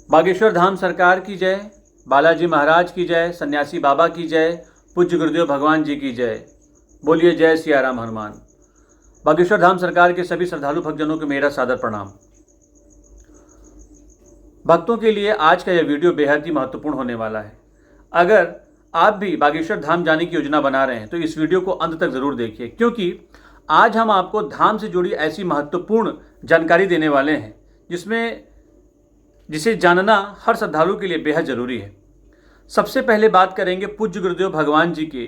बागेश्वर धाम सरकार की जय, बालाजी महाराज की जय, सन्यासी बाबा की जय, पूज्य गुरुदेव भगवान जी की जय। बोलिए जय सिया राम हनुमान। बागेश्वर धाम सरकार के सभी श्रद्धालु भक्तजनों को मेरा सादर प्रणाम। भक्तों के लिए आज का यह वीडियो बेहद ही महत्वपूर्ण होने वाला है। अगर आप भी बागेश्वर धाम जाने की योजना बना रहे हैं तो इस वीडियो को अंत तक जरूर देखिए, क्योंकि आज हम आपको धाम से जुड़ी ऐसी महत्वपूर्ण जानकारी देने वाले हैं जिसे जानना हर श्रद्धालु के लिए बेहद जरूरी है। सबसे पहले बात करेंगे पूज्य गुरुदेव भगवान जी के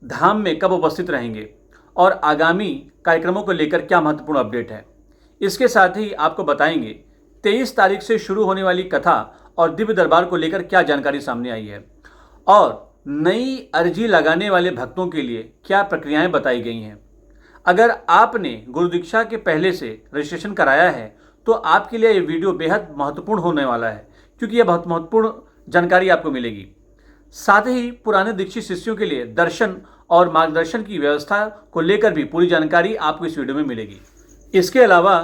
धाम में कब उपस्थित रहेंगे और आगामी कार्यक्रमों को लेकर क्या महत्वपूर्ण अपडेट है। इसके साथ ही आपको बताएंगे 23 तारीख से शुरू होने वाली कथा और दिव्य दरबार को लेकर क्या जानकारी सामने आई है और नई अर्जी लगाने वाले भक्तों के लिए क्या प्रक्रियाएं बताई गई हैं। अगर आपने गुरु दीक्षा के पहले से रजिस्ट्रेशन कराया है तो आपके लिए ये वीडियो बेहद महत्वपूर्ण होने वाला है, क्योंकि यह बहुत महत्वपूर्ण जानकारी आपको मिलेगी। साथ ही पुराने दीक्षित शिष्यों के लिए दर्शन और मार्गदर्शन की व्यवस्था को लेकर भी पूरी जानकारी आपको इस वीडियो में मिलेगी। इसके अलावा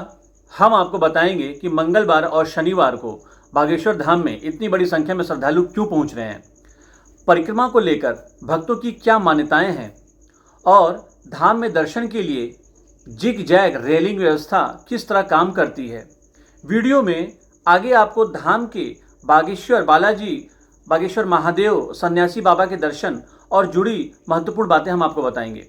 हम आपको बताएंगे कि मंगलवार और शनिवार को बागेश्वर धाम में इतनी बड़ी संख्या में श्रद्धालु क्यों पहुंच रहे हैं, परिक्रमा को लेकर भक्तों की क्या मान्यताएं हैं और धाम में दर्शन के लिए जिग जैग रेलिंग व्यवस्था किस तरह काम करती है। वीडियो में आगे आपको धाम के बागेश्वर बालाजी, बागेश्वर महादेव, सन्यासी बाबा के दर्शन और जुड़ी महत्वपूर्ण बातें हम आपको बताएंगे।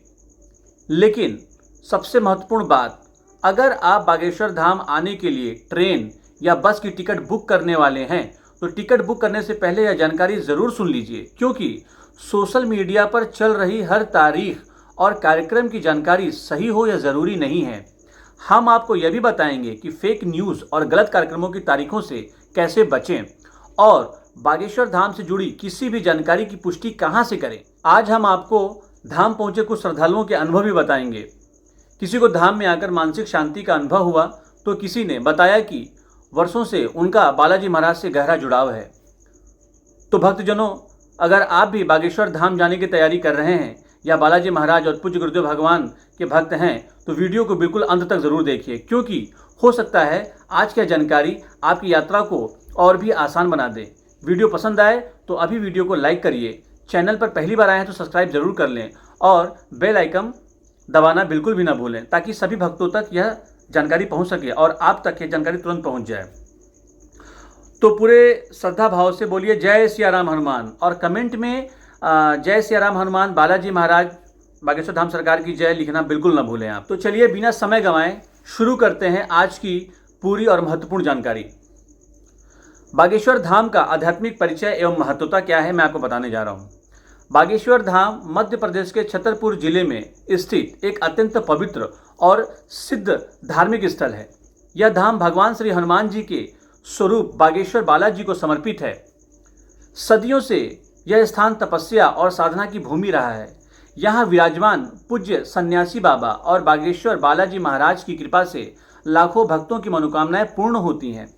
लेकिन सबसे महत्वपूर्ण बात, अगर आप बागेश्वर धाम आने के लिए ट्रेन या बस की टिकट बुक करने वाले हैं तो टिकट बुक करने से पहले यह जानकारी ज़रूर सुन लीजिए, क्योंकि सोशल मीडिया पर चल रही हर तारीख और कार्यक्रम की जानकारी सही हो या ज़रूरी नहीं है। हम आपको यह भी बताएंगे कि फेक न्यूज़ और गलत कार्यक्रमों की तारीखों से कैसे बचें और बागेश्वर धाम से जुड़ी किसी भी जानकारी की पुष्टि कहां से करें। आज हम आपको धाम पहुंचे कुछ श्रद्धालुओं के अनुभव भी बताएंगे। किसी को धाम में आकर मानसिक शांति का अनुभव हुआ तो किसी ने बताया कि वर्षों से उनका बालाजी महाराज से गहरा जुड़ाव है। तो भक्तजनों, अगर आप भी बागेश्वर धाम जाने की तैयारी कर रहे हैं या बालाजी महाराज और पूज्य गुरुदेव भगवान के भक्त हैं तो वीडियो को बिल्कुल अंत तक जरूर देखिए, क्योंकि हो सकता है आज की जानकारी आपकी यात्रा को और भी आसान बना दे। वीडियो पसंद आए तो अभी वीडियो को लाइक करिए, चैनल पर पहली बार आए हैं तो सब्सक्राइब जरूर कर लें और बेल आइकन दबाना बिल्कुल भी ना भूलें, ताकि सभी भक्तों तक यह जानकारी पहुंच सके और आप तक यह जानकारी तुरंत पहुंच जाए। तो पूरे श्रद्धा भाव से बोलिए जय सिया राम हनुमान और कमेंट में जय सिया राम हनुमान, बालाजी महाराज, बागेश्वर धाम सरकार की जय लिखना बिल्कुल ना भूलें आप। तो चलिए बिना समय गंवाए शुरू करते हैं आज की पूरी और महत्वपूर्ण जानकारी। बागेश्वर धाम का आध्यात्मिक परिचय एवं महत्वता क्या है, मैं आपको बताने जा रहा हूँ। बागेश्वर धाम मध्य प्रदेश के छतरपुर जिले में स्थित एक अत्यंत पवित्र और सिद्ध धार्मिक स्थल है। यह धाम भगवान श्री हनुमान जी के स्वरूप बागेश्वर बालाजी को समर्पित है। सदियों से यह स्थान तपस्या और साधना की भूमि रहा है। यहाँ विराजमान पूज्य सन्यासी बाबा और बागेश्वर बालाजी महाराज की कृपा से लाखों भक्तों की मनोकामनाएं पूर्ण होती हैं।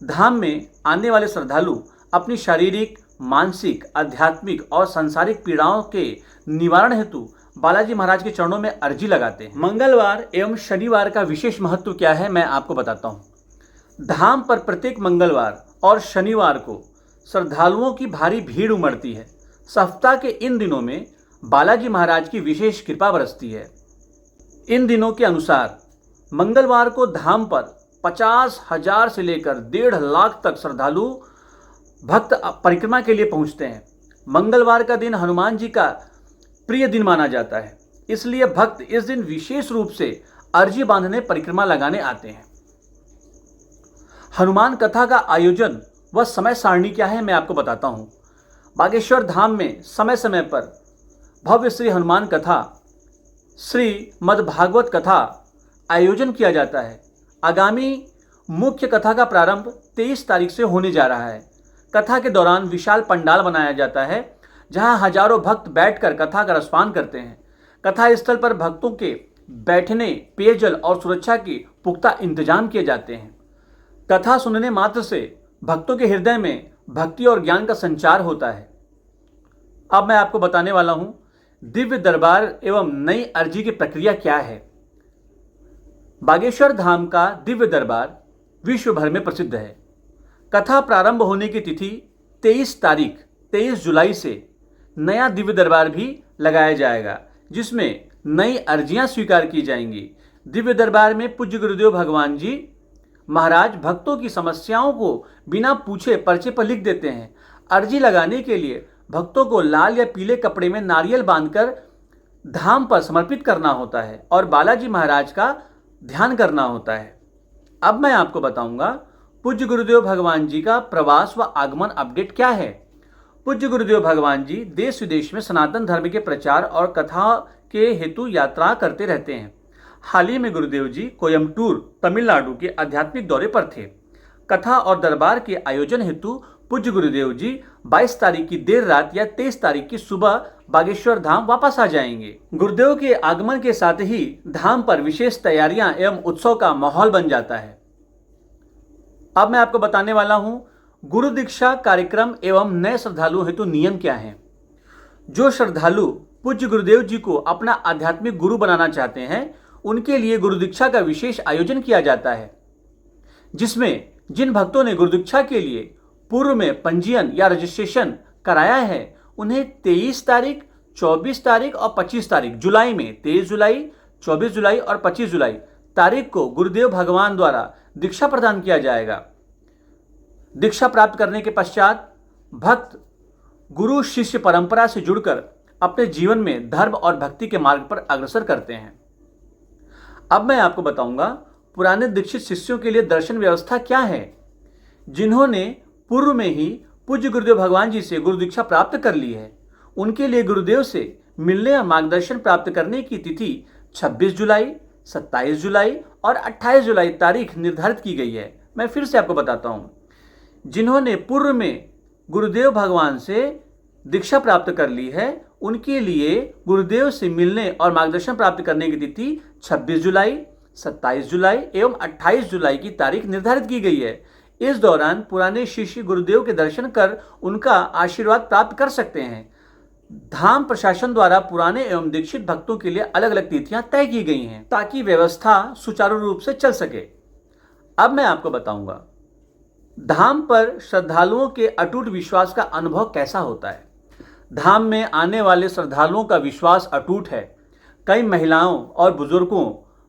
धाम में आने वाले श्रद्धालु अपनी शारीरिक, मानसिक, आध्यात्मिक और सांसारिक पीड़ाओं के निवारण हेतु बालाजी महाराज के चरणों में अर्जी लगाते हैं। मंगलवार एवं शनिवार का विशेष महत्व क्या है, मैं आपको बताता हूँ। धाम पर प्रत्येक मंगलवार और शनिवार को श्रद्धालुओं की भारी भीड़ उमड़ती है। सप्ताह के इन दिनों में बालाजी महाराज की विशेष कृपा बरसती है। इन दिनों के अनुसार मंगलवार को धाम पर 50,000 से लेकर 1.5 लाख तक श्रद्धालु भक्त परिक्रमा के लिए पहुंचते हैं। मंगलवार का दिन हनुमान जी का प्रिय दिन माना जाता है, इसलिए भक्त इस दिन विशेष रूप से अर्जी बांधने परिक्रमा लगाने आते हैं। हनुमान कथा का आयोजन व समय सारणी क्या है, मैं आपको बताता हूं। बागेश्वर धाम में समय समय पर भव्य श्री हनुमान कथा, श्री मद्भागवत कथा आयोजन किया जाता है। आगामी मुख्य कथा का प्रारंभ 23 तारीख से होने जा रहा है। कथा के दौरान विशाल पंडाल बनाया जाता है, जहां हजारों भक्त बैठकर कथा का रसपान करते हैं। कथा स्थल पर भक्तों के बैठने, पेयजल और सुरक्षा के पुख्ता इंतजाम किए जाते हैं। कथा सुनने मात्र से भक्तों के हृदय में भक्ति और ज्ञान का संचार होता है। अब मैं आपको बताने वाला हूं दिव्य दरबार एवं नई अर्जी की प्रक्रिया क्या है। बागेश्वर धाम का दिव्य दरबार विश्व भर में प्रसिद्ध है। कथा प्रारंभ होने की तिथि 23 जुलाई से नया दिव्य दरबार भी लगाया जाएगा, जिसमें नई अर्जियां स्वीकार की जाएंगी। दिव्य दरबार में पूज्य गुरुदेव भगवान जी महाराज भक्तों की समस्याओं को बिना पूछे पर्चे पर लिख देते हैं। अर्जी लगाने के लिए भक्तों को लाल या पीले कपड़े में नारियल बांधकर धाम पर समर्पित करना होता है और बालाजी महाराज का ध्यान करना होता है। अब मैं आपको बताऊंगा पूज्य गुरुदेव भगवान जी का प्रवास व आगमन अपडेट क्या है। पूज्य गुरुदेव भगवान जी देश विदेश में सनातन धर्म के प्रचार और कथा के हेतु यात्रा करते रहते हैं। हाल ही में गुरुदेव जी कोयम्बटूर तमिलनाडु के आध्यात्मिक दौरे पर थे। कथा और दरबार के आयोजन हेतु पूज्य गुरुदेव जी 22 तारीख की देर रात या 23 तारीख की सुबह बागेश्वर धाम वापस आ जाएंगे। गुरुदेव के आगमन के साथ ही धाम पर विशेष तैयारियां एवं उत्सव का माहौल बन जाता है। अब मैं आपको बताने वाला हूं गुरु दीक्षा कार्यक्रम एवं नए श्रद्धालुओं हेतु नियम क्या है। जो श्रद्धालु पूज्य गुरुदेव जी को अपना आध्यात्मिक गुरु बनाना चाहते हैं, उनके लिए गुरु दीक्षा का विशेष आयोजन किया जाता है, जिसमें जिन भक्तों ने गुरु दीक्षा के लिए पूर्व में पंजीयन या रजिस्ट्रेशन कराया है, उन्हें 23 तारीख, 24 तारीख और 25 तारीख जुलाई में 23 जुलाई, 24 जुलाई और 25 जुलाई तारीख को गुरुदेव भगवान द्वारा दीक्षा प्रदान किया जाएगा। दीक्षा प्राप्त करने के पश्चात भक्त गुरु शिष्य परंपरा से जुड़कर अपने जीवन में धर्म और भक्ति के मार्ग पर अग्रसर करते हैं। अब मैं आपको बताऊंगा पुराने दीक्षित शिष्यों के लिए दर्शन व्यवस्था क्या है। जिन्होंने पूर्व में ही पूज्य गुरुदेव भगवान जी से गुरु दीक्षा प्राप्त कर ली है, उनके लिए गुरुदेव से मिलने और मार्गदर्शन प्राप्त करने की तिथि 26 जुलाई, 27 जुलाई और 28 जुलाई तारीख निर्धारित की गई है। मैं फिर से आपको बताता हूँ। जिन्होंने पूर्व में गुरुदेव भगवान से दीक्षा प्राप्त कर ली है, उनके लिए गुरुदेव से मिलने और मार्गदर्शन प्राप्त करने की तिथि 26 जुलाई, 27 जुलाई एवं 28 जुलाई की तारीख निर्धारित की गई है। इस दौरान पुराने शिष्य गुरुदेव के दर्शन कर उनका आशीर्वाद प्राप्त कर सकते हैं। धाम प्रशासन द्वारा पुराने एवं दीक्षित भक्तों के लिए अलग अलग तिथियां तय की गई हैं, ताकि व्यवस्था सुचारू रूप से चल सके। अब मैं आपको बताऊंगा धाम पर श्रद्धालुओं के अटूट विश्वास का अनुभव कैसा होता है। धाम में आने वाले श्रद्धालुओं का विश्वास अटूट है। कई महिलाओं और बुजुर्गों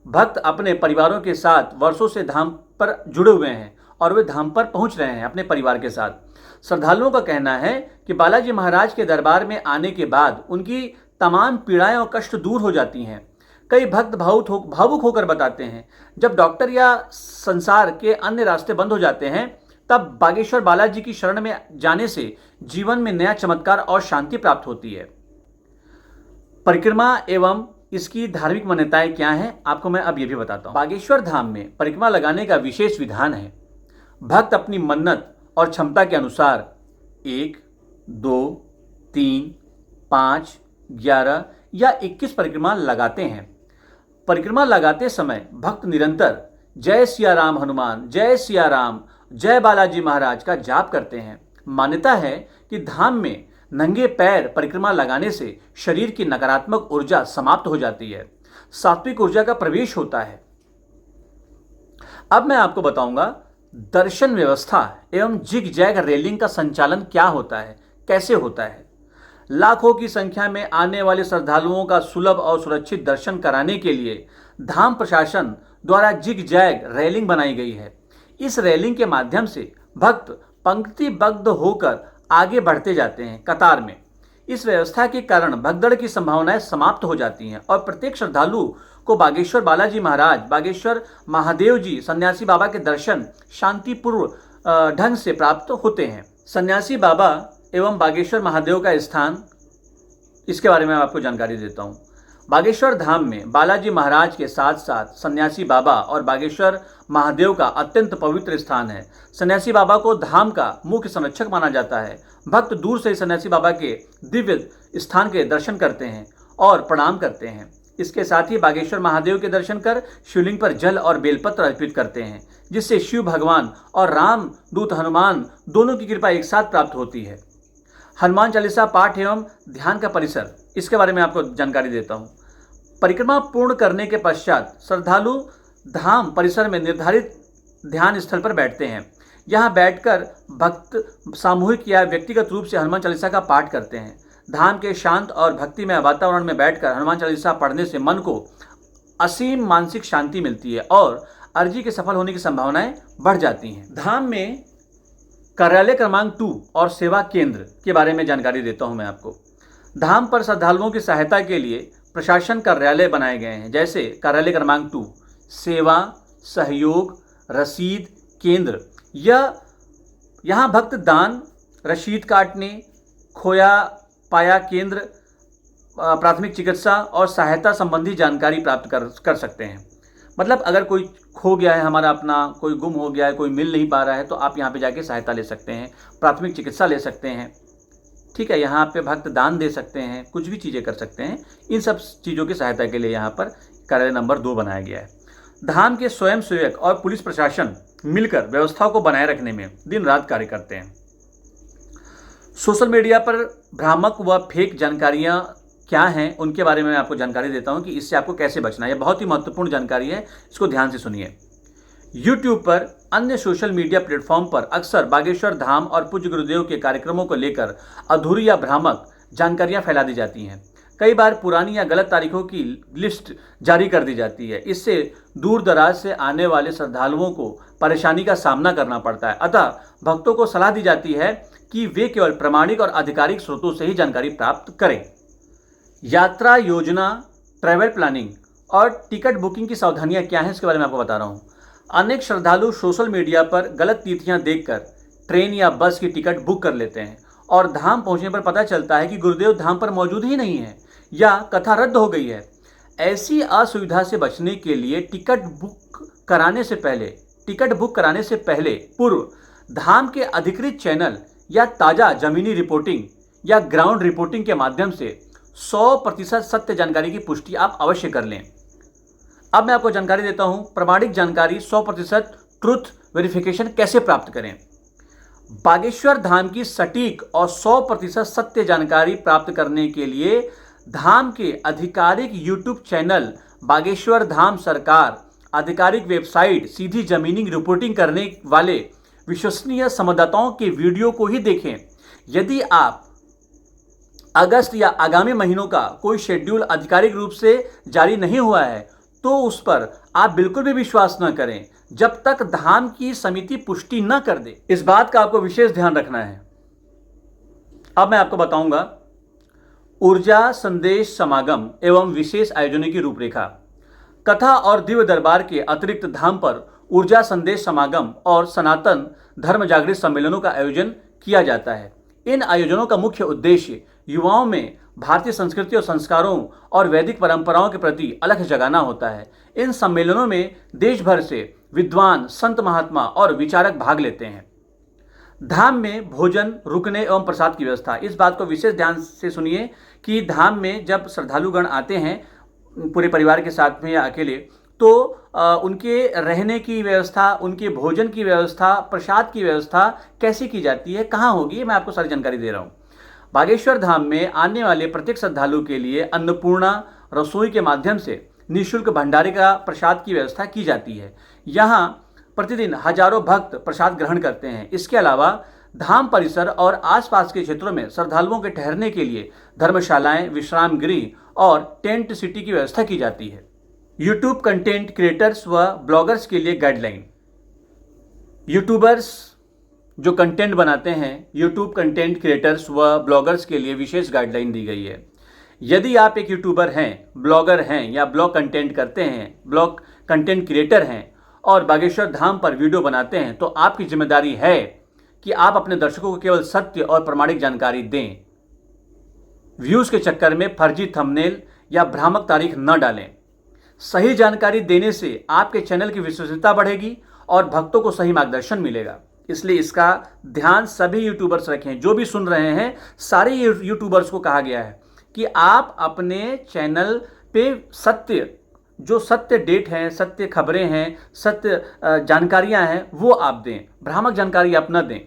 भक्त अपने परिवारों के साथ वर्षों से धाम पर जुड़े हुए हैं और वे धाम पर पहुंच रहे हैं अपने परिवार के साथ। श्रद्धालुओं का कहना है कि बालाजी महाराज के दरबार में आने के बाद उनकी तमाम पीड़ाएं और कष्ट दूर हो जाती हैं। कई भक्त भावुक होकर बताते हैं, जब डॉक्टर या संसार के अन्य रास्ते बंद हो जाते हैं, तब बागेश्वर बालाजी की शरण में जाने से जीवन में नया चमत्कार और शांति प्राप्त होती है। परिक्रमा एवं इसकी धार्मिक मान्यताएं क्या हैं, आपको मैं अब ये भी बताता हूँ। बागेश्वर धाम में परिक्रमा लगाने का विशेष विधान है। भक्त अपनी मन्नत और क्षमता के अनुसार 1, 2, 3, 5, 11 या 21 परिक्रमा लगाते हैं। परिक्रमा लगाते समय भक्त निरंतर जय सिया राम हनुमान, जय सिया राम, जय बालाजी महाराज का जाप करते हैं। मान्यता है कि धाम में नंगे पैर परिक्रमा लगाने से शरीर की नकारात्मक ऊर्जा समाप्त हो जाती है, सात्विक ऊर्जा का प्रवेश होता है। अब मैं आपको बताऊंगा दर्शन व्यवस्था एवं जिग जैग रेलिंग का संचालन क्या होता है, कैसे होता है। लाखों की संख्या में आने वाले श्रद्धालुओं का सुलभ और सुरक्षित दर्शन कराने के लिए धाम प्रशासन द्वारा जिग जैग रेलिंग बनाई गई है। इस रेलिंग के माध्यम से भक्त पंक्तिबद्ध होकर आगे बढ़ते जाते हैं कतार में। इस व्यवस्था के कारण भगदड़ की संभावनाएं समाप्त हो जाती हैं और प्रत्येक श्रद्धालु को बागेश्वर बालाजी महाराज, बागेश्वर महादेव जी, सन्यासी बाबा के दर्शन शांतिपूर्व ढंग से प्राप्त होते हैं। सन्यासी बाबा एवं बागेश्वर महादेव का स्थान, इसके बारे में आपको जानकारी देता हूँ। बागेश्वर धाम में बालाजी महाराज के साथ साथ सन्यासी बाबा और बागेश्वर महादेव का अत्यंत पवित्र स्थान है। सन्यासी बाबा को धाम का मुख्य संरक्षक माना जाता है। भक्त दूर से सन्यासी बाबा के दिव्य स्थान के दर्शन करते हैं और प्रणाम करते हैं। इसके साथ ही बागेश्वर महादेव के दर्शन कर शिवलिंग पर जल और बेलपत्र अर्पित करते हैं, जिससे शिव भगवान और राम दूत हनुमान दोनों की कृपा एक साथ प्राप्त होती है। हनुमान चालीसा पाठ एवं ध्यान का परिसर, इसके बारे में आपको जानकारी देता हूँ। परिक्रमा पूर्ण करने के पश्चात श्रद्धालु धाम परिसर में निर्धारित ध्यान स्थल पर बैठते हैं। यहाँ बैठकर भक्त सामूहिक या व्यक्तिगत रूप से हनुमान चालीसा का पाठ करते हैं। धाम के शांत और भक्तिमय वातावरण में बैठकर हनुमान चालीसा पढ़ने से मन को असीम मानसिक शांति मिलती है और अर्जी के सफल होने की संभावनाएं बढ़ जाती हैं। धाम में कार्यालय क्रमांक 2 और सेवा केंद्र के बारे में जानकारी देता हूं मैं आपको। धाम पर श्रद्धालुओं की सहायता के लिए प्रशासन कार्यालय बनाए गए हैं, जैसे कार्यालय क्रमांक 2 सेवा, सहयोग, रसीद केंद्र। यहाँ भक्त दान, रसीद काटने, खोया पाया केंद्र, प्राथमिक चिकित्सा और सहायता संबंधी जानकारी प्राप्त कर सकते हैं। मतलब अगर कोई खो गया है हमारा अपना, कोई गुम हो गया है, कोई मिल नहीं पा रहा है, तो आप यहाँ पे जाके सहायता ले सकते हैं, प्राथमिक चिकित्सा ले सकते हैं। ठीक है, यहाँ पे भक्त दान दे सकते हैं, कुछ भी चीज़ें कर सकते हैं। इन सब चीज़ों की सहायता के लिए यहाँ पर कार्यालय नंबर 2 बनाया गया है। धाम के स्वयं सेवक और पुलिस प्रशासन मिलकर व्यवस्था को बनाए रखने में दिन रात कार्य करते हैं। सोशल मीडिया पर भ्रामक व फेक जानकारियां क्या हैं, उनके बारे में मैं आपको जानकारी देता हूं कि इससे आपको कैसे बचना है। यह बहुत ही महत्वपूर्ण जानकारी है, इसको ध्यान से सुनिए। यूट्यूब पर, अन्य सोशल मीडिया प्लेटफॉर्म पर अक्सर बागेश्वर धाम और पूज्य गुरुदेव के कार्यक्रमों को लेकर अधूरी या भ्रामक जानकारियां फैला दी जाती हैं। कई बार पुरानी या गलत तारीखों की लिस्ट जारी कर दी जाती है। इससे दूर दराज से आने वाले श्रद्धालुओं को परेशानी का सामना करना पड़ता है। अतः भक्तों को सलाह दी जाती है कि वे केवल प्रामाणिक और आधिकारिक स्रोतों से ही जानकारी प्राप्त करें। यात्रा योजना, ट्रैवल प्लानिंग और टिकट बुकिंग की सावधानियां क्या हैं, इसके बारे में आपको बता रहा हूं। अनेक श्रद्धालु सोशल मीडिया पर गलत तिथियां देखकर ट्रेन या बस की टिकट बुक कर लेते हैं और धाम पहुंचने पर पता चलता है कि गुरुदेव धाम पर मौजूद ही नहीं है या कथा रद्द हो गई है। ऐसी असुविधा से बचने के लिए टिकट बुक कराने से पहले पूर्व धाम के अधिकृत चैनल या ताज़ा जमीनी रिपोर्टिंग या ग्राउंड रिपोर्टिंग के माध्यम से 100% सत्य जानकारी की पुष्टि आप अवश्य कर लें। अब मैं आपको जानकारी देता हूं, प्रामाणिक जानकारी 100% ट्रुथ वेरिफिकेशन कैसे प्राप्त करें। बागेश्वर धाम की सटीक और 100% सत्य जानकारी प्राप्त करने के लिए धाम के आधिकारिक यूट्यूब चैनल बागेश्वर धाम सरकार, आधिकारिक वेबसाइट, सीधी जमीनी रिपोर्टिंग करने वाले विश्वसनीय संवाददाताओं के वीडियो को ही देखें। यदि आप अगस्त या आगामी महीनों का कोई शेड्यूल आधिकारिक रूप से जारी नहीं हुआ है तो उस पर आप बिल्कुल भी विश्वास न करें जब तक धाम की समिति पुष्टि न कर दे। इस बात का आपको विशेष ध्यान रखना है। अब मैं आपको बताऊंगा ऊर्जा संदेश समागम एवं विशेष आयोजनों की रूपरेखा। कथा और दिव्य दरबार के अतिरिक्त धाम पर ऊर्जा संदेश समागम और सनातन धर्म जागृत सम्मेलनों का आयोजन किया जाता है। इन आयोजनों का मुख्य उद्देश्य युवाओं में भारतीय संस्कृति और संस्कारों और वैदिक परंपराओं के प्रति अलख जगाना होता है। इन सम्मेलनों में देश भर से विद्वान, संत महात्मा और विचारक भाग लेते हैं। धाम में भोजन, रुकने एवं प्रसाद की व्यवस्था। इस बात को विशेष ध्यान से सुनिए कि धाम में जब श्रद्धालुगण आते हैं पूरे परिवार के साथ में या अकेले, तो उनके रहने की व्यवस्था, उनके भोजन की व्यवस्था, प्रसाद की व्यवस्था कैसे की जाती है, कहाँ होगी, मैं आपको सारी जानकारी दे रहा हूँ। बागेश्वर धाम में आने वाले प्रत्येक श्रद्धालु के लिए अन्नपूर्णा रसोई के माध्यम से निःशुल्क भंडारे का प्रसाद की व्यवस्था की जाती है। यहाँ प्रतिदिन हजारों भक्त प्रसाद ग्रहण करते हैं। इसके अलावा धाम परिसर और आसपास के क्षेत्रों में श्रद्धालुओं के ठहरने के लिए धर्मशालाएं, विश्राम गृह और टेंट सिटी की व्यवस्था की जाती है। यूट्यूब कंटेंट क्रिएटर्स व ब्लॉगर्स के लिए गाइडलाइन। यूट्यूबर्स जो कंटेंट बनाते हैं, यूट्यूब कंटेंट क्रिएटर्स व ब्लॉगर्स के लिए विशेष गाइडलाइन दी गई है। यदि आप एक यूट्यूबर हैं, ब्लॉगर हैं या ब्लॉग कंटेंट करते हैं, ब्लॉग कंटेंट क्रिएटर हैं और बागेश्वर धाम पर वीडियो बनाते हैं, तो आपकी जिम्मेदारी है कि आप अपने दर्शकों को केवल सत्य और प्रामाणिक जानकारी दें। व्यूज़ के चक्कर में फर्जी थंबनेल या भ्रामक तारीख न डालें। सही जानकारी देने से आपके चैनल की विश्वसनीयता बढ़ेगी और भक्तों को सही मार्गदर्शन मिलेगा। इसलिए इसका ध्यान सभी यूट्यूबर्स रखें। जो भी सुन रहे हैं, सारे यूट्यूबर्स को कहा गया है कि आप अपने चैनल पे जो सत्य डेट हैं, सत्य खबरें हैं, सत्य जानकारियां हैं, वो आप दें। भ्रामक जानकारी आप न दें।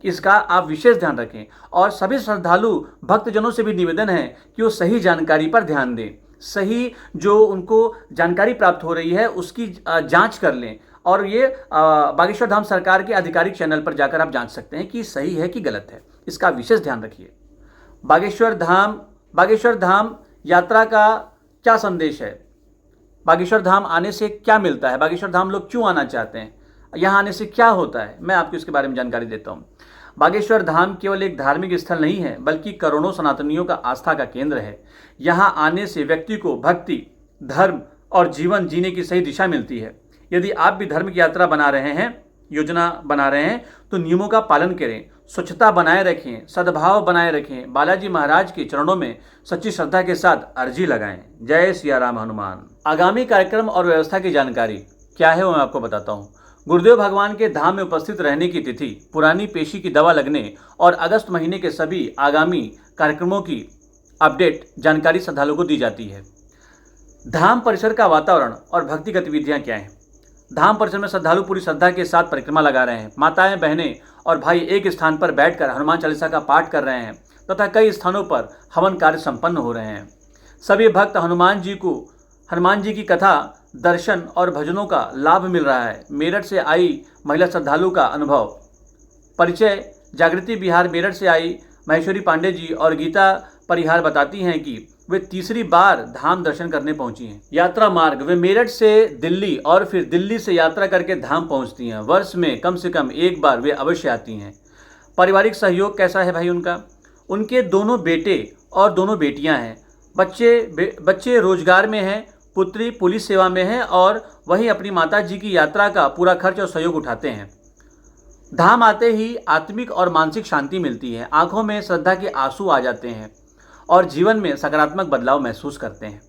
इसका आप विशेष ध्यान रखें। और सभी श्रद्धालु भक्तजनों से भी निवेदन है कि वो सही जानकारी पर ध्यान दें। सही जो उनको जानकारी प्राप्त हो रही है उसकी जांच कर लें और ये बागेश्वर धाम सरकार के आधिकारिक चैनल पर जाकर आप जांच सकते हैं कि सही है कि गलत है। इसका विशेष ध्यान रखिए। बागेश्वर धाम यात्रा का क्या संदेश है? बागेश्वर धाम आने से क्या मिलता है? बागेश्वर धाम लोग क्यों आना चाहते हैं? यहाँ आने से क्या होता है? मैं आपको इसके बारे में जानकारी देता हूँ। बागेश्वर धाम केवल एक धार्मिक स्थल नहीं है, बल्कि करोड़ों सनातनियों का आस्था का केंद्र है। यहाँ आने से व्यक्ति को भक्ति, धर्म और जीवन जीने की सही दिशा मिलती है। यदि आप भी धर्म की यात्रा योजना बना रहे हैं तो नियमों का पालन करें, स्वच्छता बनाए रखें, सद्भाव बनाए रखें, बालाजी महाराज के चरणों में सच्ची श्रद्धा के साथ अर्जी लगाएं। जय सिया राम हनुमान। आगामी कार्यक्रम और व्यवस्था की जानकारी क्या है वो मैं आपको बताता हूँ। गुरुदेव भगवान के धाम में उपस्थित रहने की तिथि, पुरानी पेशी की दवा लगने और अगस्त महीने के सभी आगामी कार्यक्रमों की अपडेट जानकारी श्रद्धालुओं को दी जाती है। धाम परिसर का वातावरण और भक्ति गतिविधियां क्या हैं? धाम परिसर में श्रद्धालु पूरी श्रद्धा के साथ परिक्रमा लगा रहे हैं। माताएं, बहनें और भाई एक स्थान पर बैठकर हनुमान चालीसा का पाठ कर रहे हैं तथा कई स्थानों पर हवन कार्य संपन्न हो रहे हैं। सभी भक्त हनुमान जी की कथा, दर्शन और भजनों का लाभ मिल रहा है। मेरठ से आई महिला श्रद्धालु का अनुभव। परिचय: जागृति विहार मेरठ से आई महेश्वरी पांडे जी और गीता परिहार बताती हैं कि वे तीसरी बार धाम दर्शन करने पहुंची हैं। यात्रा मार्ग: वे मेरठ से दिल्ली और फिर दिल्ली से यात्रा करके धाम पहुंचती हैं। वर्ष में कम से कम एक बार वे अवश्य आती हैं। पारिवारिक सहयोग कैसा है भाई उनका? उनके दोनों बेटे और दोनों बेटियां हैं। बच्चे रोजगार में हैं, पुत्री पुलिस सेवा में है और वही अपनी माता जी की यात्रा का पूरा खर्च और सहयोग उठाते हैं। धाम आते ही आत्मिक और मानसिक शांति मिलती है। आंखों में श्रद्धा के आंसू आ जाते हैं और जीवन में सकारात्मक बदलाव महसूस करते हैं।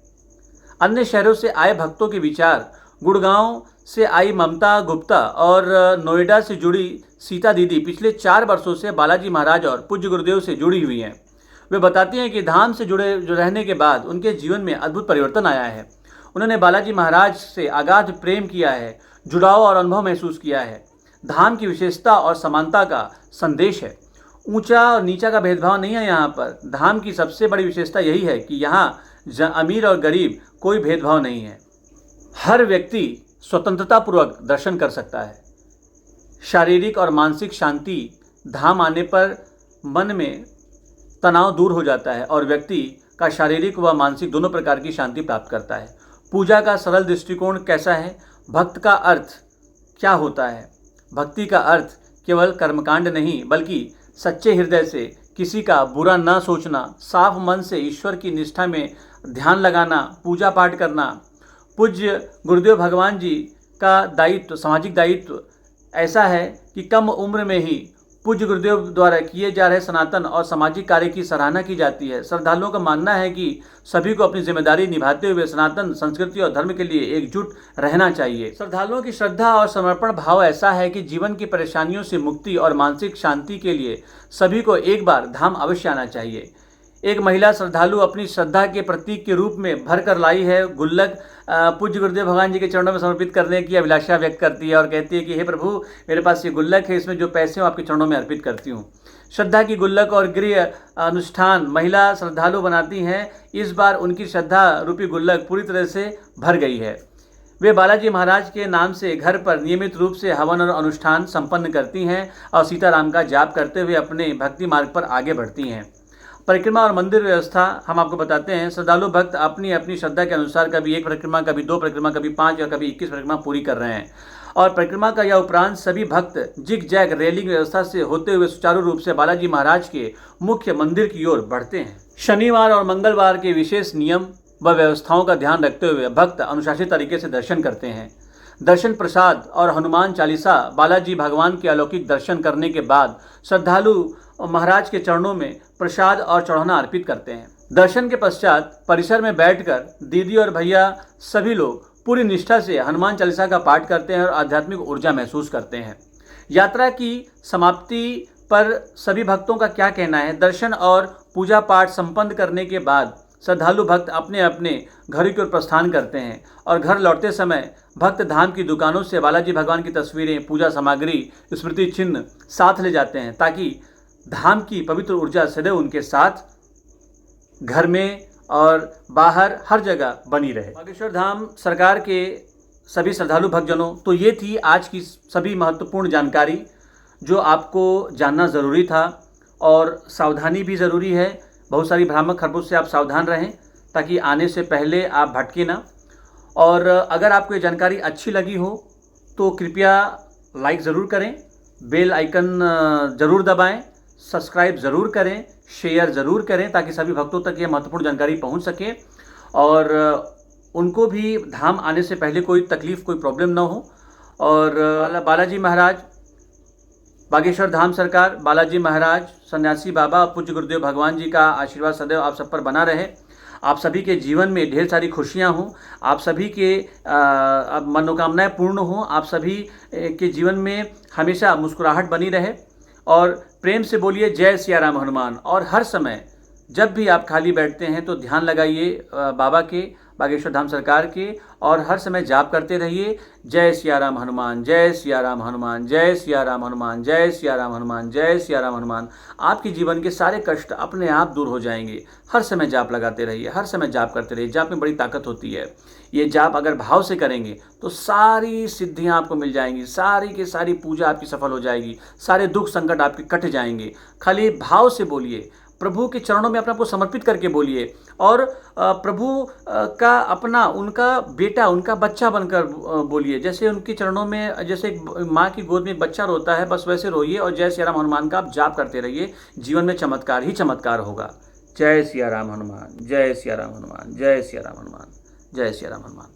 अन्य शहरों से आए भक्तों के विचार: गुड़गांव से आई ममता गुप्ता और नोएडा से जुड़ी सीता दीदी पिछले 4 वर्षों से बालाजी महाराज और पूज्य गुरुदेव से जुड़ी हुई हैं। वे बताती हैं कि धाम से जुड़े रहने के बाद उनके जीवन में अद्भुत परिवर्तन आया है। उन्होंने बालाजी महाराज से अगाध प्रेम किया है, जुड़ाव और अनुभव महसूस किया है। धाम की विशेषता और समानता का संदेश है। ऊंचा और नीचा का भेदभाव नहीं है यहाँ पर। धाम की सबसे बड़ी विशेषता यही है कि यहाँ अमीर और गरीब कोई भेदभाव नहीं है। हर व्यक्ति स्वतंत्रतापूर्वक दर्शन कर सकता है। शारीरिक और मानसिक शांति: धाम आने पर मन में तनाव दूर हो जाता है और व्यक्ति का शारीरिक व मानसिक दोनों प्रकार की शांति प्राप्त करता है। पूजा का सरल दृष्टिकोण कैसा है? भक्त का अर्थ क्या होता है? भक्ति का अर्थ केवल कर्मकांड नहीं, बल्कि सच्चे हृदय से किसी का बुरा न सोचना, साफ मन से ईश्वर की निष्ठा में ध्यान लगाना, पूजा पाठ करना। पूज्य गुरुदेव भगवान जी का दायित्व, सामाजिक दायित्व ऐसा है कि कम उम्र में ही पूज्य गुरुदेव द्वारा किए जा रहे सनातन और सामाजिक कार्य की सराहना की जाती है। श्रद्धालुओं का मानना है कि सभी को अपनी जिम्मेदारी निभाते हुए सनातन संस्कृति और धर्म के लिए एकजुट रहना चाहिए। श्रद्धालुओं की श्रद्धा और समर्पण भाव ऐसा है कि जीवन की परेशानियों से मुक्ति और मानसिक शांति के लिए सभी को एक बार धाम अवश्य आना चाहिए। एक महिला श्रद्धालु अपनी श्रद्धा के प्रतीक के रूप में भर कर लाई है गुल्लक। पूज्य गुरुदेव भगवान जी के चरणों में समर्पित करने की अभिलाषा व्यक्त करती है और कहती है कि हे प्रभु, मेरे पास ये गुल्लक है, इसमें जो पैसे हैं आपके चरणों में अर्पित करती हूँ। श्रद्धा की गुल्लक और गृह अनुष्ठान महिला श्रद्धालु बनाती हैं। इस बार उनकी श्रद्धा रूपी गुल्लक पूरी तरह से भर गई है। वे बालाजी महाराज के नाम से घर पर नियमित रूप से हवन और अनुष्ठान संपन्न करती हैं और सीताराम का जाप करते हुए अपने भक्ति मार्ग पर आगे बढ़ती हैं। परिक्रमा और मंदिर व्यवस्था हम आपको बताते हैं। श्रद्धालु भक्त अपनी अपनी श्रद्धा के अनुसार कभी 1 परिक्रमा, कभी 2 परिक्रमा, कभी 5 या कभी 21 परिक्रमा पूरी कर रहे हैं और परिक्रमा का यह उपरांत सभी भक्त जिग जैग रेलिंग व्यवस्था से होते हुए सुचारू रूप से बालाजी महाराज के मुख्य मंदिर की ओर बढ़ते हैं। शनिवार और मंगलवार के विशेष नियम व व्यवस्थाओं का ध्यान रखते हुए भक्त अनुशासित तरीके से दर्शन करते हैं। दर्शन, प्रसाद और हनुमान चालीसा बालाजी भगवान के अलौकिक दर्शन करने के बाद श्रद्धालु महाराज के चरणों में प्रसाद और चढ़ाना अर्पित करते हैं। दर्शन के पश्चात परिसर में बैठकर दीदी और भैया सभी लोग पूरी निष्ठा से हनुमान चालीसा का पाठ करते हैं और आध्यात्मिक ऊर्जा महसूस करते हैं। यात्रा की समाप्ति पर सभी भक्तों का क्या कहना है? दर्शन और पूजा पाठ संपन्न करने के बाद श्रद्धालु भक्त अपने अपने घरों की ओर प्रस्थान करते हैं और घर लौटते समय भक्त धाम की दुकानों से बालाजी भगवान की तस्वीरें, पूजा सामग्री, स्मृति चिन्ह साथ ले जाते हैं ताकि धाम की पवित्र ऊर्जा सदैव उनके साथ घर में और बाहर हर जगह बनी रहे। बागेश्वर धाम सरकार के सभी श्रद्धालु भक्तजनों, तो ये थी आज की सभी महत्वपूर्ण जानकारी जो आपको जानना ज़रूरी था, और सावधानी भी ज़रूरी है। बहुत सारी भ्रामक खबरों से आप सावधान रहें ताकि आने से पहले आप भटके ना। और अगर आपको ये जानकारी अच्छी लगी हो तो कृपया लाइक ज़रूर करें, बेल आइकन ज़रूर दबाएं, सब्सक्राइब ज़रूर करें, शेयर ज़रूर करें ताकि सभी भक्तों तक ये महत्वपूर्ण जानकारी पहुंच सके और उनको भी धाम आने से पहले कोई तकलीफ़, कोई प्रॉब्लम ना हो। और बालाजी महाराज, बागेश्वर धाम सरकार, बालाजी महाराज, सन्यासी बाबा, पूज्य गुरुदेव भगवान जी का आशीर्वाद सदैव आप सब पर बना रहे। आप सभी के जीवन में ढेर सारी खुशियां हों, आप सभी के मनोकामनाएं पूर्ण हों, आप सभी के जीवन में हमेशा मुस्कुराहट बनी रहे। और प्रेम से बोलिए जय सिया राम हनुमान। और हर समय जब भी आप खाली बैठते हैं तो ध्यान लगाइए बाबा के, बागेश्वर धाम सरकार के, और हर समय जाप करते रहिए जय सिया राम हनुमान, जय सिया राम हनुमान, जय सिया राम हनुमान, जय सिया राम हनुमान, जय सिया राम हनुमान। आपके जीवन के सारे कष्ट अपने आप दूर हो जाएंगे। हर समय जाप लगाते रहिए, हर समय जाप करते रहिए। जाप में बड़ी ताकत होती है। ये जाप अगर भाव से करेंगे तो सारी सिद्धियां आपको मिल जाएंगी, सारी की सारी पूजा आपकी सफल हो जाएगी, सारे दुख संकट आपके कट जाएंगे। खाली भाव से बोलिए, प्रभु के चरणों में अपने आप को समर्पित करके बोलिए, और प्रभु का अपना, उनका बेटा, उनका बच्चा बनकर बोलिए। जैसे उनके चरणों में, जैसे एक माँ की गोद में एक बच्चा रोता है, बस वैसे रोइए और जय सिया राम हनुमान का आप जाप करते रहिए। जीवन में चमत्कार ही चमत्कार होगा। जय सिया राम हनुमान, जय सिया राम हनुमान, जय सिया राम हनुमान, जय सिया राम हनुमान।